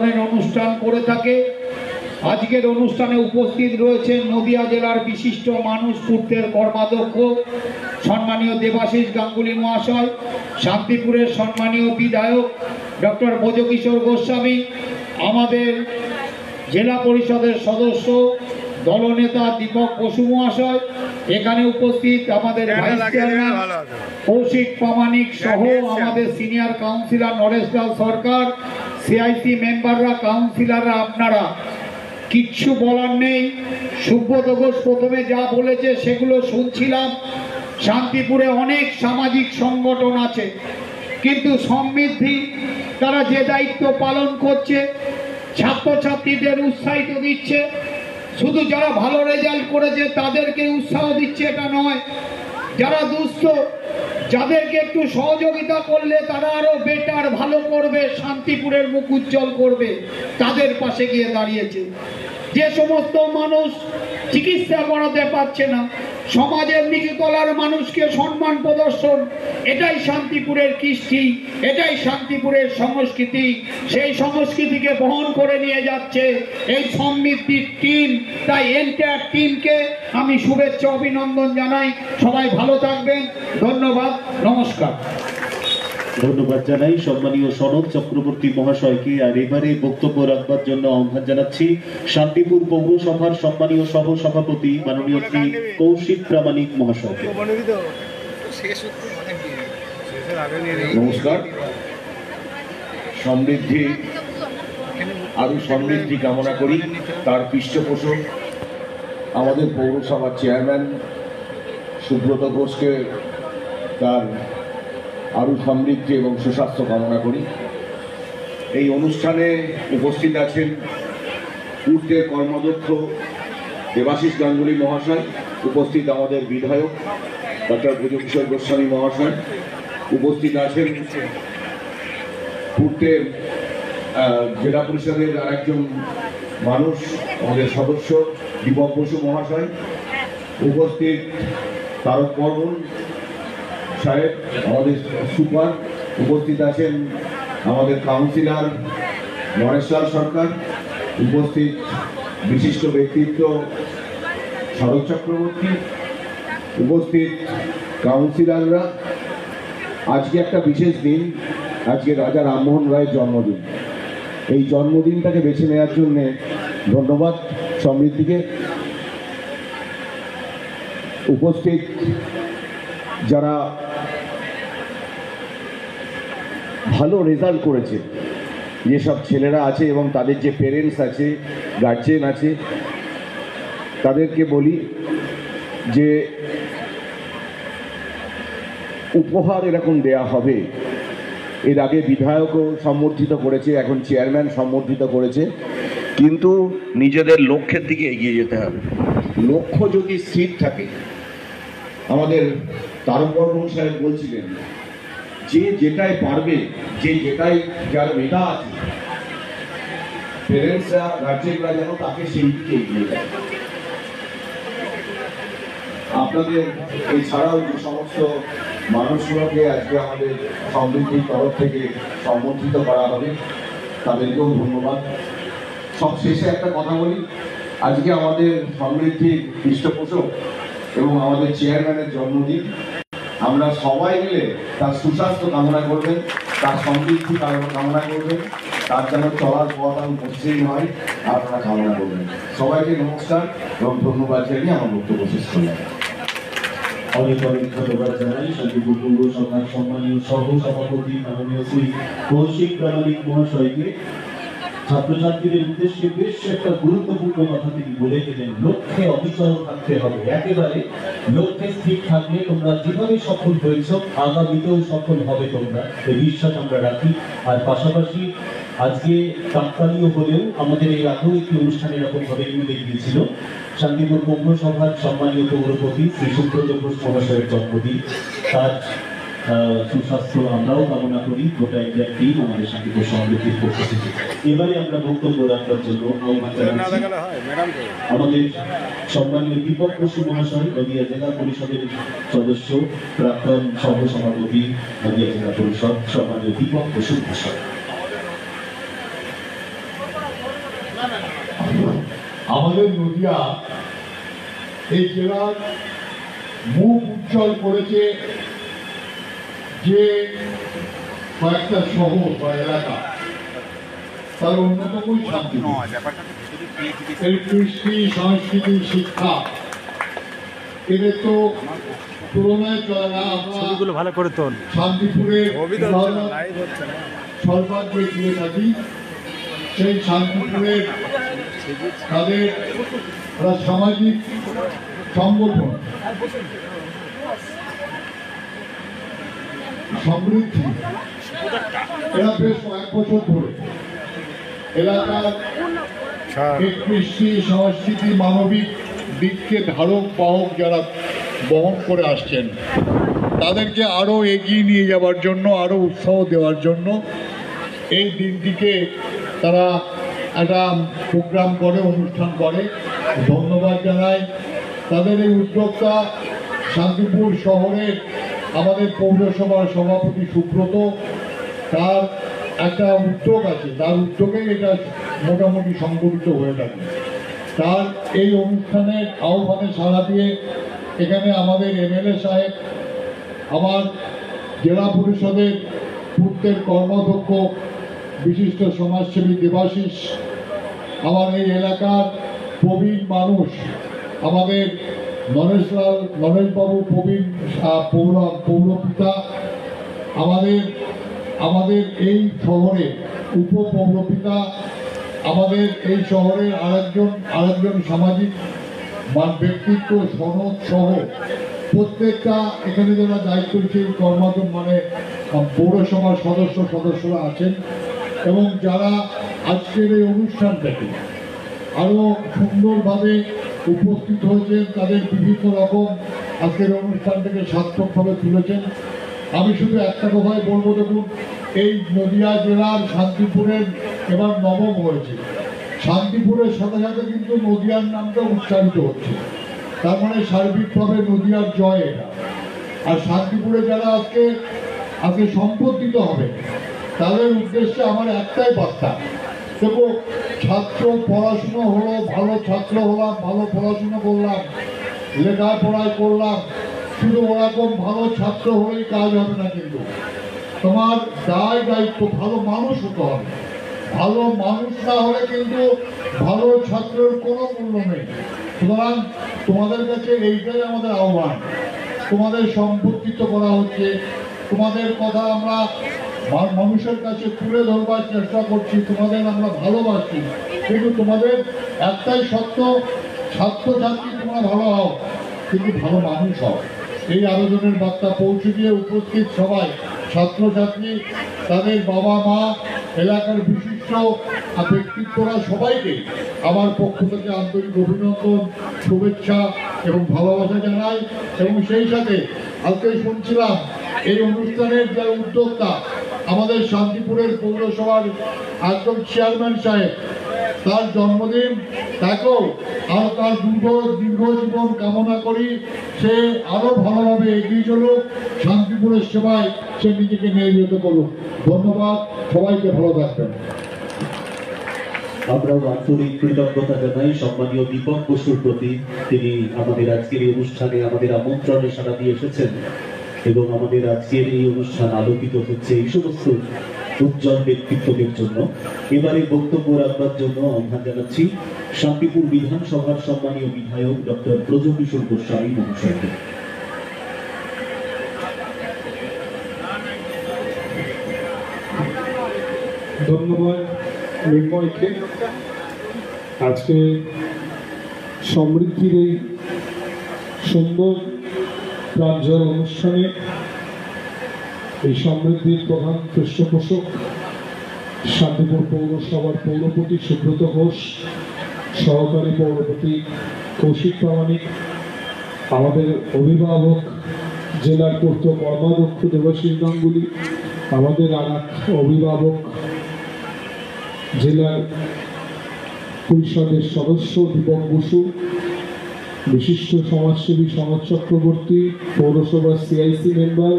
অনুষ্ঠান করে থাকে। আজকের অনুষ্ঠানে উপস্থিত রয়েছেন নদিয়া জেলার বিশিষ্ট মানুষ, পূর্তের কর্মাধ্যক্ষ সম্মানীয় দেবাশিস গাঙ্গুলি মহাশয়, শান্তিপুরের সম্মানীয় বিধায়ক ডক্টর ব্রজকিশোর গোস্বামী, আমাদের জেলা পরিষদের সদস্য দলনেতা দীপক বসু মহাশয়, এখানে উপস্থিত আমাদের ভাইস চেয়ারম্যান কৌশিক প্রামাণিক সহ আমাদের সিনিয়র কাউন্সিলর নরেশলাল সরকার, সিআইসি মেম্বাররা, কাউন্সিলররা, আপনারা কিচ্ছু বলার নেই। সুব্রত ঘোষ প্রথমে যা বলেছে সেগুলো শুনছিলাম। শান্তিপুরে অনেক সামাজিক সংগঠন আছে, কিন্তু সমৃদ্ধি তারা যে দায়িত্ব পালন করছে, ছাত্রছাত্রীদের উৎসাহিত দিচ্ছে, শুধু যারা ভালো রেজাল্ট করেছে তাদেরকে উৎসাহ দিচ্ছে এটা নয়, যারা দুস্থ যাদেরকে একটু সহযোগিতা করলে তারা আরো বেটার ভালো করবে, শান্তিপুরের মুখ উজ্জ্বল করবে, তাদের পাশে গিয়ে দাঁড়িয়েছে। যে সমস্ত মানুষ চিকিৎসা করাতে পারছে না, সমাজের নিচু তলার মানুষকে সম্মান প্রদর্শন, এটাই শান্তিপুরের কৃষ্টি, এটাই শান্তিপুরের সংস্কৃতি। সেই সংস্কৃতিকে বহন করে নিয়ে যাচ্ছে এই সমৃদ্ধির টিম। তাই এন্টায়ার টিমকে আমি শুভেচ্ছা অভিনন্দন জানাই। সবাই ভালো থাকবেন, ধন্যবাদ, নমস্কার। ধন্যবাদ জানাই সম্মানীয় সনদ চক্রবর্তী মহাশয়কে। আর এবারে বক্তব্য রাখবার জন্য আহ্বান জানাচ্ছি শান্তিপুর পৌরসভার সম্মানীয় সহ সভাপতি মাননীয় শ্রী কৌশিক প্রামাণিক মহাশয়কে। নমস্কার। সমৃদ্ধি, আরো সমৃদ্ধি কামনা করি। তার পৃষ্ঠপোষক আমাদের পৌরসভার চেয়ারম্যান সুব্রত ঘোষকে তার আরো সমৃদ্ধি এবং সুস্বাস্থ্য কামনা করি। এই অনুষ্ঠানে উপস্থিত আছেন পূর্তের কর্মাধ্যক্ষ দেবাশিস গাঙ্গুলি মহাশয়, উপস্থিত আমাদের বিধায়ক ডক্টর ব্রজকিশোর গোস্বামী মহাশয়, উপস্থিত আছেন পূর্তের জেলা পরিষদের আরেকজন মানুষ, আমাদের সদস্য দীপক বসু মহাশয়, উপস্থিত তারক বর্মন সাহেব আমাদের সুপার, উপস্থিত আছেন আমাদের কাউন্সিলর নরেশলাল সরকার, উপস্থিত বিশিষ্ট ব্যক্তিত্ব শরৎ চক্রবর্তী, উপস্থিত কাউন্সিলররা। আজকে একটা বিশেষ দিন, আজকে রাজা রামমোহন রায়ের জন্মদিন। এই জন্মদিনটাকে বেছে নেওয়ার জন্যে ধন্যবাদ সমৃদ্ধিকে। উপস্থিত যারা ভালো রেজাল্ট করেছে, যেসব ছেলেরা আছে এবং তাদের যে পেরেন্টস আছে, গার্জেন আছে, তাদেরকে বলি যে উপহার এরকম দেয়া হবে। এর আগে বিধায়কও সম্বর্ধিত করেছে, এখন চেয়ারম্যান সম্বর্ধিত করেছে, কিন্তু নিজেদের লক্ষ্যের দিকে এগিয়ে যেতে হবে। লক্ষ্য যদি স্থির থাকে, আমাদের তারক বর্মন সাহেব বলছিলেন যে যেটাই পারবে, যে যেটাই যার মেধা আছে, পেরেন্টসরা গার্জেনরা যেন তাকে সেই দিকে এগিয়ে যায়। আপনাদের এছাড়াও যে সমস্ত মানুষগুলোকে আজকে আমাদের সমৃদ্ধির তরফ থেকে সম্বর্ধিত করা হবে, তাদেরকেও ধন্যবাদ। সবশেষে একটা কথা বলি, আজকে আমাদের সমৃদ্ধির পৃষ্ঠপোষক এবং আমাদের চেয়ারম্যানের জন্মদিন। আমরা সবাই মিলে তার সুস্বাস্থ্য কামনা করবেন, তার সমৃদ্ধি কামনা করবেন, তার যেন চলার পথ আরো মসৃণ হয় আপনারা কামনা করবেন। সবাইকে নমস্কার এবং ধন্যবাদ জানিয়ে আমার বক্তব্য শেষ করলাম। অনেক অনেক ধন্যবাদ জানাই শান্তিপুর পৌরসভার সম্মানীয় সহ সভাপতি মাননীয় শ্রী কৌশিক প্রামাণিক মহাশয়কে। ছাত্রছাত্রীদের উদ্দেশ্যে বেশ একটা গুরুত্বপূর্ণ কথা তিনি বলে গেলেন, লক্ষ্যে অবিচল থাকতে হবে। একেবারে লক্ষ্যে স্থির থাকলে তোমরা যেভাবে সফল হয়েছ, আগামীতেও সফল হবে তোমরা, এই বিশ্বাস আমরা রাখি। আর পাশাপাশি আজকে কাকতালীয় হলেও আমাদের এই আগেও একটি অনুষ্ঠান এরকম ভাবে মিলে গিয়েছিল। শান্তিপুর পৌরসভার সম্মানীয় পৌরপতি শ্রী সুব্রত ঘোষ মহাশয়ের জন্মদিন, তার সুস্বাস্থ্য আমরাও কামনা করি। গোটা একটা টিম আমাদের শান্তিপুর সমৃদ্ধির পক্ষ থেকে। এবারে আমরা বক্তব্য রাখবার জন্য আহ্বান জানাচ্ছি আমাদের সম্মানীয় দীপক বসু মহাশয়, নদিয়া জেলা পরিষদের সদস্য, প্রাক্তন সহ সভাপতি নদিয়া জেলা পরিষদ, সম্মানীয় দীপক বসু মহাশয়। আমাদের নদিয়া এই জেলার মুখ উজ্জ্বল করেছে যে কয়েকটা শহর বা এলাকা, তার অন্যতমই শান্তি। এই কৃষ্টি, সংস্কৃতি, শিক্ষা এদের তো তুলনায় চলে না। আমরা ভালো করে তোল শান্তিপুরের সর্বাগ্য দিয়ে থাকি। সেই শান্তিপুরের তাদের সামাজিক সংগঠন সমৃদ্ধি, এরা বেশ কয়েক বছর ধরে এলাকার কৃষ্টি, সংস্কৃতি, মানবিক দিককে ধারক বাহক যারা বহন করে আসছেন, তাদেরকে আরও এগিয়ে নিয়ে যাওয়ার জন্য, আরও উৎসাহ দেওয়ার জন্য এই দিনটিকে তারা একটা প্রোগ্রাম করে, অনুষ্ঠান করে। ধন্যবাদ জানাই তাদের এই উদ্যোক্তা শান্তিপুর শহরের আমাদের পৌরসভার সভাপতি সুব্রত, তার একটা উদ্যোগ আছে, তার উদ্যোগে এটা মোটামুটি সংগঠিত হয়ে থাকে। তার এই অনুষ্ঠানের আহ্বানে সাড়া দিয়ে এখানে আমাদের এমএলএ সাহেব, আমার জেলা পরিষদের পূর্তের কর্মাধ্যক্ষ বিশিষ্ট সমাজসেবী দেবাশিস, আমার এই এলাকার প্রবীণ মানুষ আমাদের নরেশবাবু প্রবীণ পৌরপিতা, আমাদের এই শহরে উপপৌরপিতা, আমাদের এই শহরের আরেকজন সামাজিক ব্যক্তিত্ব সনদ সহ প্রত্যেকটা এখানে যারা দায়িত্বশীল কর্মরত মানে পৌরসভার সদস্যরা আছেন, এবং যারা আজকের এই অনুষ্ঠানটাকে আরো সুন্দরভাবে উপস্থিত হয়েছেন, তাদের বিভিন্ন রকম আজকের অনুষ্ঠানটাকে সার্থকভাবে তুলেছেন। আমি শুধু একটা কথাই বলবো, দেখুন এই নদিয়া জেলার শান্তিপুরের এবার নবম হয়েছে। শান্তিপুরের সাথে সাথে কিন্তু নদিয়ার নামটা উচ্চারিত হচ্ছে, তার মানে সার্বিকভাবে নদিয়ার জয় এটা। আর শান্তিপুরে যারা আজকে সম্পত্তিত হবে, তাদের উদ্দেশ্যে আমার একটাই বার্তা, দেখো ছাত্র পড়াশুনো হলো, ভালো ছাত্র হলাম, ভালো পড়াশুনো করলাম, লেখাপড়ায় করলাম, শুধু ওরকম ভালো ছাত্র হলেই কাজ হবে না, কিন্তু তোমার দায়িত্ব ভালো মানুষ হতে হবে। ভালো মানুষ না হলে কিন্তু ভালো ছাত্রের কোনো মূল্য নেই। সুতরাং তোমাদের কাছে এইটাই আমাদের আহ্বান। তোমাদের সম্পর্কিত করা হচ্ছে, তোমাদের কথা আমরা মানুষের কাছে তুলে ধরবার চেষ্টা করছি, তোমাদের আমরা ভালোবাসি, কিন্তু তোমাদের একটাই সত্য, ছাত্রছাত্রী তোমরা ভালো হও, কিন্তু ভালো মানুষ হও। এই আবেদনের বার্তা পৌঁছে দিয়ে উপস্থিত সবাই ছাত্রছাত্রী, তাদের বাবা মা, এলাকার বিশিষ্ট ব্যক্তিত্বরা সবাইকে আমার পক্ষ থেকে আন্তরিক অভিনন্দন, শুভেচ্ছা এবং ভালোবাসা জানাই। এবং সেই সাথে আজকে শুনছিলাম এই অনুষ্ঠানের যে উদ্যোক্তা আমাদের শান্তিপুরের পৌরসভার একজন চেয়ারম্যান সাহেব, তার জন্মদিন, তাকেও আর তার দীর্ঘ জীবন কামনা করি। সে আরো ভালোভাবে এগিয়ে চলুক, শান্তিপুরের সেবায় সে নিজেকে নিয়োজিত করুক। ধন্যবাদ, সবাইকে ভালো থাকবেন। আমরাও আন্তরিক কৃতজ্ঞতা জানাই সম্মানীয় দীপক বসুর প্রতি। তিনি আমাদের আজকের এই অনুষ্ঠানে আমাদের আমন্ত্রণে সাড়া দিয়ে এসেছেন, এবং আমাদের আজকের এই অনুষ্ঠান আলোকিত হচ্ছে এই সমস্ত উজ্জ্বল ব্যক্তিত্বদের জন্য। এবারে বক্তব্য রাখবার জন্য আহ্বান জানাচ্ছি শান্তিপুর বিধানসভার সম্মানীয় বিধায়ক ডক্টর ব্রজকিশোর গোস্বামী মহাশয়কে। ধন্যবাদ নির্ময়কে। আজকে সমৃদ্ধির এই সুন্দর প্রাঞ্জল অনুষ্ঠানে এই সমৃদ্ধির প্রধান পৃষ্ঠপোষক শান্তিপুর পৌরসভার পৌরপতি সুব্রত ঘোষ, সহকারী পৌরপতি কৌশিক প্রামাণিক, আমাদের অভিভাবক জেলার পূর্ত কর্মাধ্যক্ষ দেবাশিস গাঙ্গুলি, আমাদের আর এক অভিভাবক জেলার পরিষদের সদস্য দীপক বসু, বিশিষ্ট সমাজসেবী সনদ চক্রবর্তী, পৌরসভার সিআইসি মেম্বার,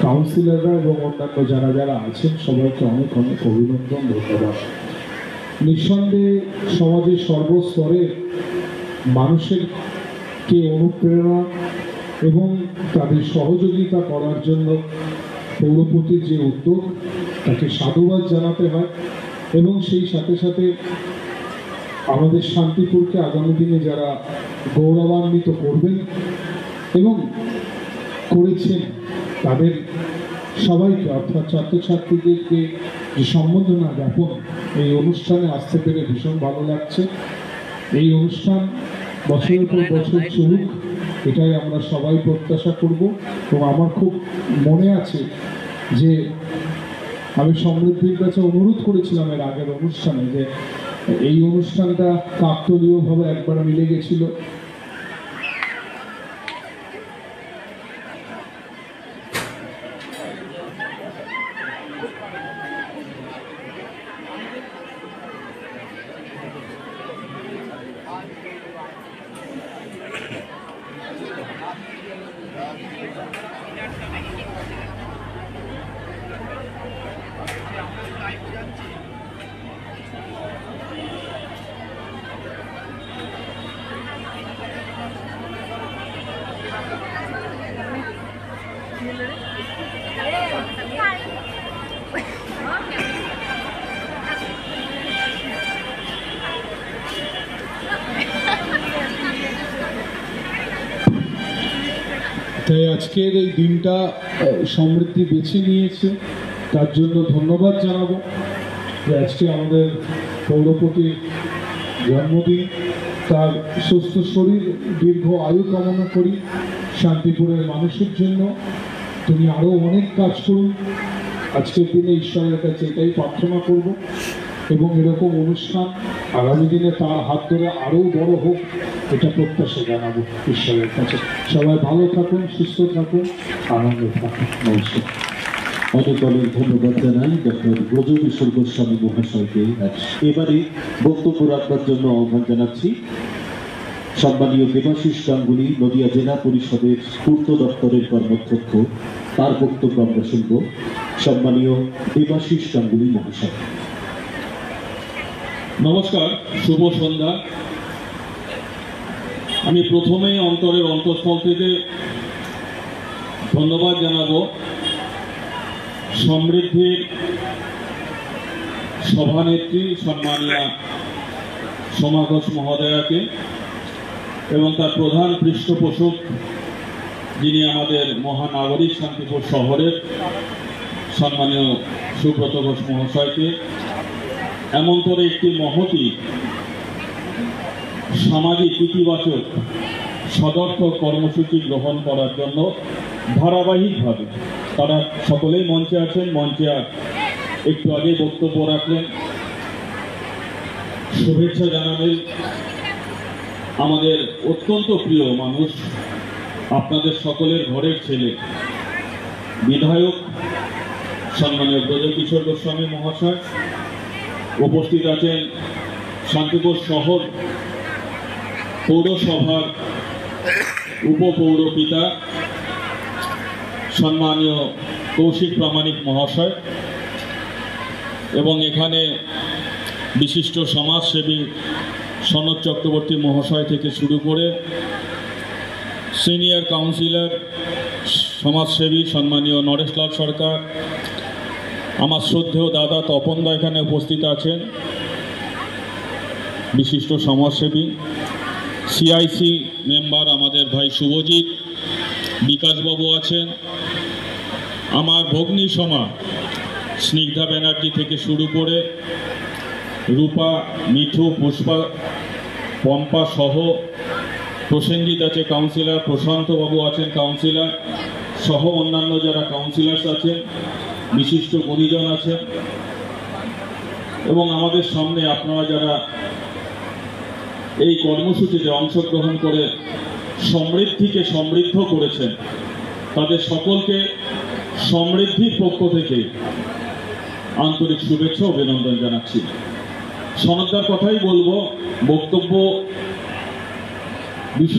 কাউন্সিলররা এবং অন্যান্য যারা আছেন সবাইকে অনেক অনেক অভিনন্দন, ধন্যবাদ। নিঃসন্দেহে সমাজের সর্বস্তরের মানুষেরকে অনুপ্রেরণা এবং তাদের সহযোগিতা করার জন্য পৌরপতির যে উদ্যোগ তাকে সাধুবাদ জানাতে হয় এবং সেই সাথে সাথে আমাদের শান্তিপুরকে আগামী দিনে যারা গৌরবান্বিত করবেন এবং করেছেন তাদের সবাইকে অর্থাৎ ছাত্রছাত্রীদেরকে যে সম্বর্ধনা জ্ঞাপন এই অনুষ্ঠানে আসতে পেরে ভীষণ ভালো লাগছে। এই অনুষ্ঠান বছরের পর বছর চলুক এটাই আমরা সবাই প্রত্যাশা করব। এবং আমার খুব মনে আছে যে আমি সমৃদ্ধির কাছে অনুরোধ করেছিলাম এর আগের অনুষ্ঠানে যে এই অনুষ্ঠানটা কাকতালীয়ভাবে একবার মিলে গেছিল। তাই আজকের এই দিনটা সমৃদ্ধি বেছে নিয়েছে, তার জন্য ধন্যবাদ জানাবো। যে আজকে আমাদের পৌরপতির জন্মদিন, তার সুস্থ শরীর দীর্ঘ আয়ু কামনা করি। শান্তিপুরের মানুষের জন্য তিনি আরও অনেক কাজ করুন, আজকের দিনে ঈশ্বরের কাছে এটাই প্রার্থনা করব এবং এরকম অনুষ্ঠান আগামী দিনে তার হাত ধরে আরও বড় হোক এটা প্রত্যাশা জানাবো ঈশ্বরের কাছে। সবাই ভালো থাকুন, সুস্থ থাকুন, আনন্দে থাকুন। নমস্কার। অনেক অনেক ধন্যবাদ জানাই ডক্টর ব্রজকিশোর গোস্বামী মহাশয়কে। এবারে বক্তব্য রাখবার জন্য আহ্বান জানাচ্ছি সম্মানীয় দেবাশিস গাঙ্গুলী, নদিয়া জেলা পরিষদের পূর্ত দপ্তরের কর্মাধ্যক্ষ। তার বক্তব্য আমরা শুনব। সম্মানীয় দেবাশিস গাঙ্গুলী মহাশয়। নমস্কার, শুভ সন্ধ্যা। আমি প্রথমেই অন্তরের অন্তঃস্থল থেকে ধন্যবাদ জানাবো সমৃদ্ধির সভানেত্রী সম্মানীয়া সোমা ঘোষ মহোদয়াকে এবং তার প্রধান পৃষ্ঠপোষক যিনি আমাদের মহানাগরিক শান্তিপুর শহরের সম্মানীয় সুব্রত ঘোষ মহাশয়কে এমন করে একটি মহতি সামাজিক ইতিবাচক সদর্থক কর্মসূচি গ্রহণ করার জন্য ধারাবাহিকভাবে তারা সকলেই মঞ্চে আছেন। মঞ্চে একটু আগে বক্তব্য রাখলেন, শুভেচ্ছা জানাবেন আমাদের অত্যন্ত প্রিয় মানুষ, আপনাদের সকলের ঘরের ছেলে, বিধায়ক সম্মানীয় ব্রজকিশোর গোস্বামী মহাশয়। উপস্থিত আছেন শান্তিপুর শহর পৌরসভার উপপৌরপিতা সম্মানীয় কৌশিক প্রামাণিক মহাশয় এবং এখানে বিশিষ্ট সমাজসেবী সনদ চক্রবর্তী মহাশয় থেকে শুরু করে সিনিয়র কাউন্সিলর সমাজসেবী সম্মানীয় নরেশলাল সরকার, আমার শ্রদ্ধেয় দাদা তপনদা এখানে উপস্থিত আছেন, বিশিষ্ট সমাজসেবী সিআইসি মেম্বার আমাদের ভাই শুভজিৎ, বিকাশবাবু আছেন, আমার ভগ্নী সমা স্নিগ্ধা ব্যানার্জি থেকে শুরু করে রূপা, মিঠু, পুষ্পা, পম্পা সহ প্রসেনজিৎ আছে কাউন্সিলর, প্রশান্তবাবু আছেন কাউন্সিলর সহ অন্যান্য যারা কাউন্সিলার্স আছেন, বিশিষ্ট গুণীজন আছেন এবং আমাদের সামনে আপনারা যারা এই কর্মসূচিতে অংশগ্রহণ করে সমৃদ্ধিকে সমৃদ্ধ করেছেন তাদের সকলকে সমৃদ্ধির পক্ষ থেকে আন্তরিক শুভেচ্ছা ও অভিনন্দন জানাচ্ছি। সনদার কথাই বলবো, বক্তব্য